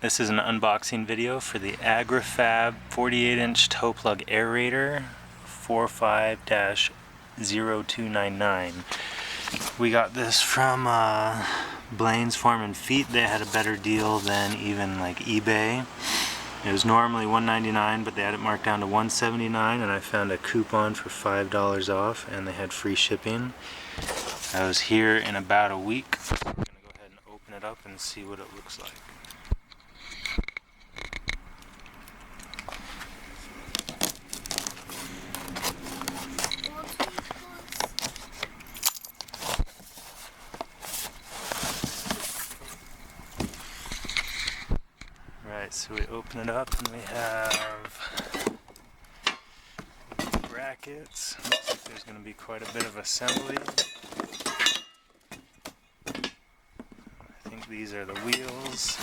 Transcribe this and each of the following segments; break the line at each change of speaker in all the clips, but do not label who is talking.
This is an unboxing video for the Agri-Fab 48-inch Tow Plug Aerator 45-0299. We got this from Blaine's Farm and Feet. They had a better deal than even like eBay. It was normally $199, but they had it marked down to $179, and I found a coupon for $5 off, and they had free shipping. I was here in about a week. I'm going to go ahead and open it up and see what it looks like. Alright, so we open it up and we have brackets. Looks like there's going to be quite a bit of assembly. I think these are the wheels.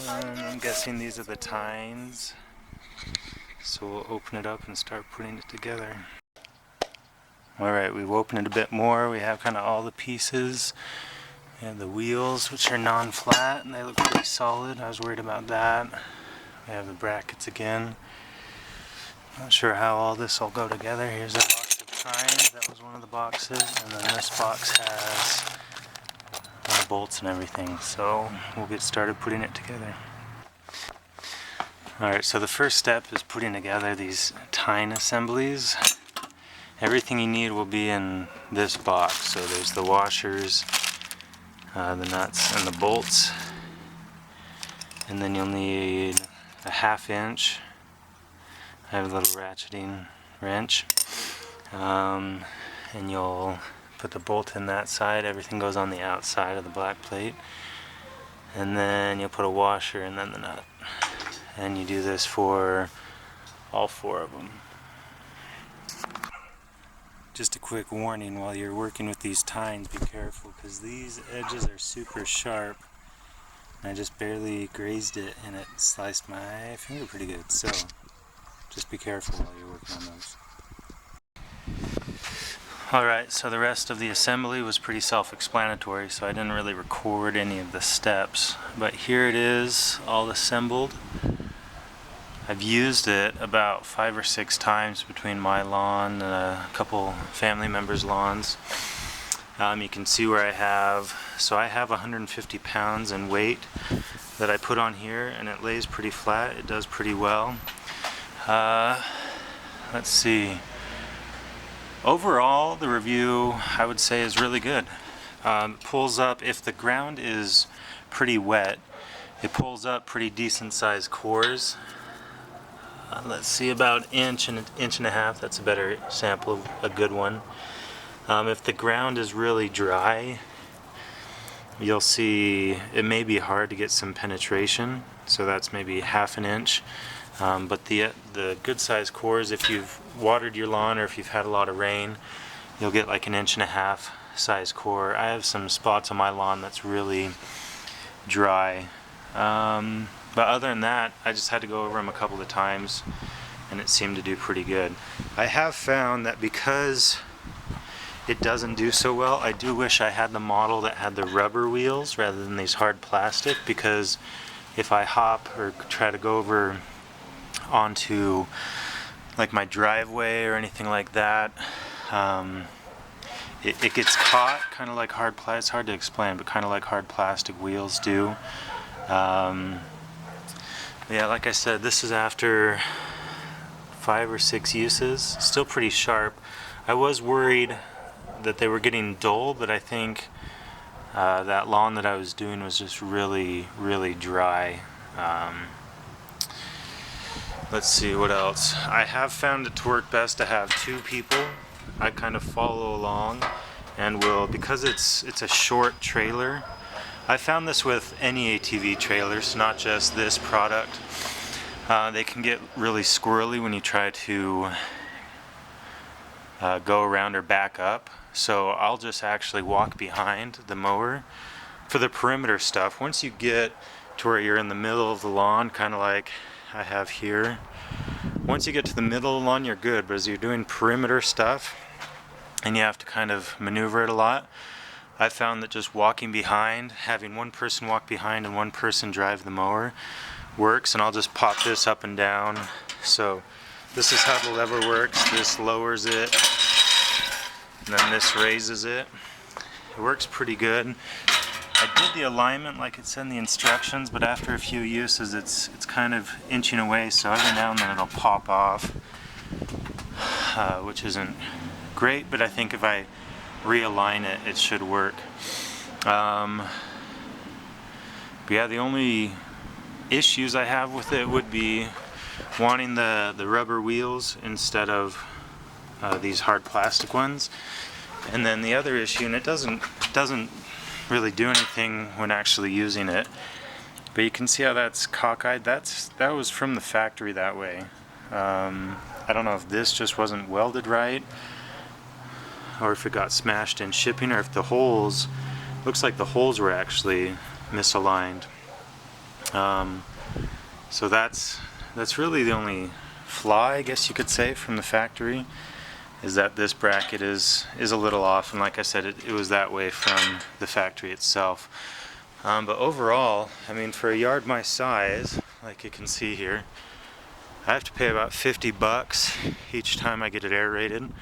I'm guessing these are the tines. So we'll open it up and start putting it together. Alright, we've opened it a bit more. We have kind of all the pieces. We have the wheels, which are non-flat, and they look pretty solid. I was worried about that. We have the brackets again. Not sure how all this will go together. Here's a box of tines. That was one of the boxes. And then this box has bolts and everything. So we'll get started putting it together. Alright, so the first step is putting together these tine assemblies. Everything you need will be in this box. So there's the washers, the nuts and the bolts, and then you'll need a 1/2 inch. I have a little ratcheting wrench, and you'll put the bolt in that side. Everything goes on the outside of the black plate, and then you'll put a washer and then the nut, and you do this for all 4 of them. Just a quick warning, while you're working with these tines, be careful, because these edges are super sharp. And I just barely grazed it and it sliced my finger pretty good, so just be careful while you're working on those. Alright, so the rest of the assembly was pretty self-explanatory, so I didn't really record any of the steps. But here it is, all assembled. I've used it about 5 or 6 times between my lawn and a couple family members' lawns. You can see where I have 150 pounds in weight that I put on here, and it lays pretty flat. It does pretty well. Let's see. Overall, the review, I would say, is really good. It pulls up, if the ground is pretty wet, it pulls up pretty decent sized cores. Let's see, about an inch and 1.5 inches. That's a better sample of a good one. If the ground is really dry, you'll see it may be hard to get some penetration, so that's maybe 1/2 inch. But the good sized cores, if you've watered your lawn or if you've had a lot of rain, you'll get like an 1.5 inch size core. I have some spots on my lawn that's really dry. But other than that, I just had to go over them a couple of times, and it seemed to do pretty good. I have found that because it doesn't do so well, I do wish I had the model that had the rubber wheels rather than these hard plastic, because if I hop or try to go over onto like my driveway or anything like that, it gets caught, kind of like hard plastic. It's hard to explain, but kind of like hard plastic wheels do. Yeah, like I said, this is after 5 or 6 uses. Still pretty sharp. I was worried that they were getting dull, but I think that lawn that I was doing was just really, really dry. Let's see what else. I have found it to work best to have 2 people. I kind of follow along, and because it's a short trailer. I found this with any ATV trailers, not just this product. They can get really squirrely when you try to go around or back up. So I'll just actually walk behind the mower for the perimeter stuff. Once you get to where you're in the middle of the lawn, kind of like I have here, once you get to the middle of the lawn, you're good. But as you're doing perimeter stuff, and you have to kind of maneuver it a lot, I found that just walking behind, having one person walk behind and one person drive the mower works, and I'll just pop this up and down. So this is how the lever works. This lowers it, and then this raises it. It works pretty good. I did the alignment like it said in the instructions, but after a few uses it's kind of inching away, so every now and then it'll pop off, which isn't great, but I think if I realign it, it should work. But yeah, the only issues I have with it would be wanting the rubber wheels instead of these hard plastic ones. And then the other issue, and it doesn't really do anything when actually using it, but you can see how that's cockeyed. That was from the factory that way. I don't know if this just wasn't welded right, or if it got smashed in shipping, or if the holes, looks like the holes were actually misaligned. So that's really the only flaw, I guess you could say, from the factory, is that this bracket is a little off, and like I said, it was that way from the factory itself. But overall, I mean, for a yard my size, like you can see here, I have to pay about 50 bucks each time I get it aerated.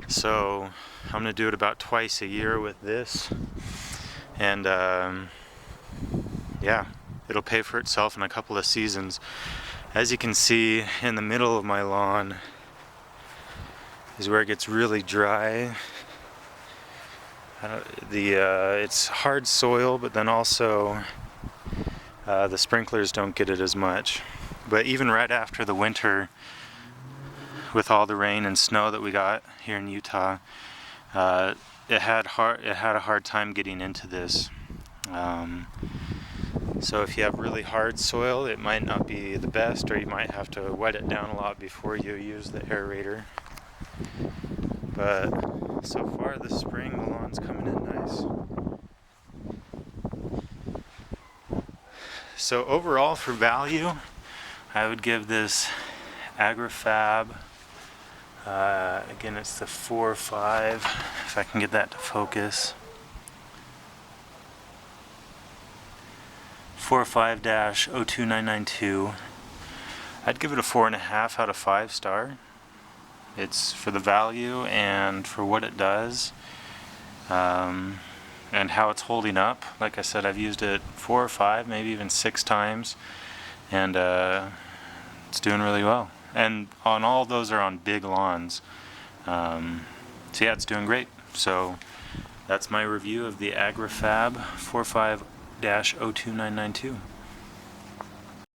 So I'm going to do it about twice a year with this, and yeah, it'll pay for itself in a couple of seasons. As you can see, in the middle of my lawn is where it gets really dry. It's hard soil, but then also the sprinklers don't get it as much. But even right after the winter, with all the rain and snow that we got here in Utah, it had a hard time getting into this. So if you have really hard soil, it might not be the best, or you might have to wet it down a lot before you use the aerator. But so far this spring, the lawn's coming in nice. So overall, for value, I would give this Agri-Fab, again it's the 4.5, if I can get that to focus, 4.5-02992. I'd give it a 4.5 out of 5 star. It's for the value and for what it does, and how it's holding up. Like I said, I've used it 4 or 5, maybe even 6 times, and it's doing really well. And on all those are on big lawns. So yeah, it's doing great. So that's my review of the Agri-Fab 4.5-02992.